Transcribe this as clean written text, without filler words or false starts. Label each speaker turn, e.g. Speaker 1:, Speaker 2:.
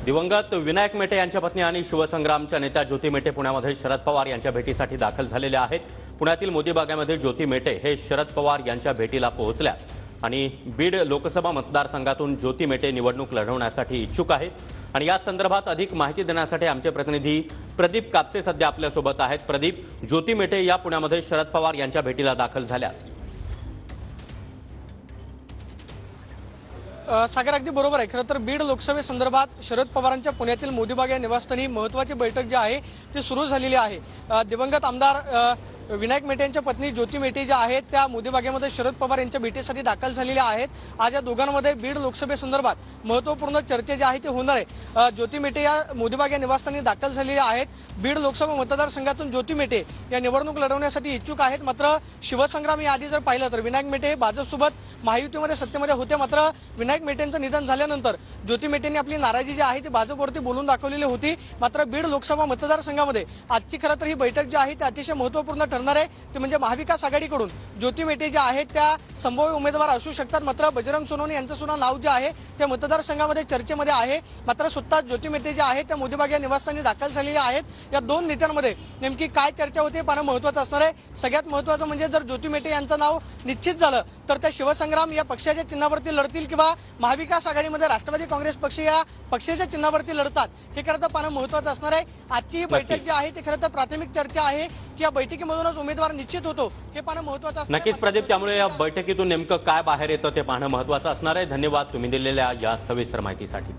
Speaker 1: दिवंगत विनायक मेटे यांच्या पत्नी आणि शिवसंग्रामच्या नेत्या ज्योती मेटे पुण्यामध्ये शरद पवार यांच्या भेटीसाठी दाखल झालेल्या आहेत। पुण्यातील मोदी बागेमध्ये ज्योती मेटे हे शरद पवार यांच्या भेटीला पोहोचल्या आणि बीड लोकसभा मतदारसंघातून ज्योती मेटे निवडणूक लढवण्यासाठी इच्छुक आहेत आणि याच संदर्भात अधिक माहिती देण्यासाठी आमचे प्रतिनिधी प्रदीप कापसे सध्या आपल्यासोबत आहेत। प्रदीप, ज्योती मेटे या पुण्यामध्ये शरद पवार यांच्या भेटीला दाखल झाल्या।
Speaker 2: सागर, अगदी बरोबर आहे। खरं तर बीड लोकसभेसंदर्भात शरद पवारांच्या पुण्यातील मोदीबाग या निवासस्थानी महत्त्वाची बैठक जी आहे ती सुरू झालेली आहे। दिवंगत आमदार विनायक मेटे यांच्या पत्नी ज्योती मेटे ज्या आहेत त्या मोदीबागेमध्ये शरद पवार यांच्या भेटीसाठी दाखल झालेल्या आहेत। आज या दोघांमध्ये बीड लोकसभेसंदर्भात महत्त्वपूर्ण चर्चा जी आहे ती होणार आहे। ज्योती मेटे या मोदीबाग या निवासस्थानी दाखल झालेल्या आहेत। बीड लोकसभा मतदारसंघातून ज्योती मेटे या निवडणूक लढवण्यासाठी इच्छुक आहेत। मात्र शिवसंग्राम याआधी जर पाहिलं तर विनायक मेटे भाजपसोबत महायुतीमध्ये सत्तेमध्ये होते, मात्र विनायक मेटेंचं निधन झाल्यानंतर ज्योती मेटेंनी आपली नाराजी जी आहे ती भाजपवरती बोलून दाखवलेली होती। मात्र बीड लोकसभा मतदारसंघामध्ये आजची खरं तर ही बैठक जी आहे ती अतिशय महत्त्वपूर्ण ठरणार आहे। ते म्हणजे महाविकास आघाडीकडून ज्योती मेटे ज्या आहेत त्या संभाव्य उमेदवार असू शकतात। मात्र बजरंग सोनवणे यांचं सुद्धा नाव जे आहे त्या मतदारसंघामध्ये चर्चेमध्ये आहे। मात्र स्वतः ज्योती मेटे ज्या आहेत त्या मोदीबाग या निवासस्थानी दाखल झालेल्या आहेत। या दोन नेत्यांमध्ये नेमकी काय चर्चा होते पाहणं महत्त्वाचं असणार आहे। सगळ्यात महत्त्वाचं म्हणजे जर ज्योती मेटे यांचं नाव निश्चित झालं तर त्या शिवसंग्राम या पक्षाच्या चिन्हावरती लढतील किंवा महाविकास आघाडीमध्ये राष्ट्रवादी काँग्रेस पक्ष या पक्षाच्या चिन्हावरती लढतात हे खरं तर पाहणं महत्त्वाचं असणार आहे। आजची ही बैठक जी आहे ती खरं तर प्राथमिक चर्चा आहे की या बैठकीमधूनच उमेदवार निश्चित होतो हे पाहणं महत्त्वाचं असणार आहे।
Speaker 1: नक्कीच प्रदीप, त्यामुळे या बैठकीतून नेमकं काय बाहेर येतं ते पाहणं महत्त्वाचं असणार आहे। धन्यवाद तुम्ही दिलेल्या या सविस्तर माहितीसाठी।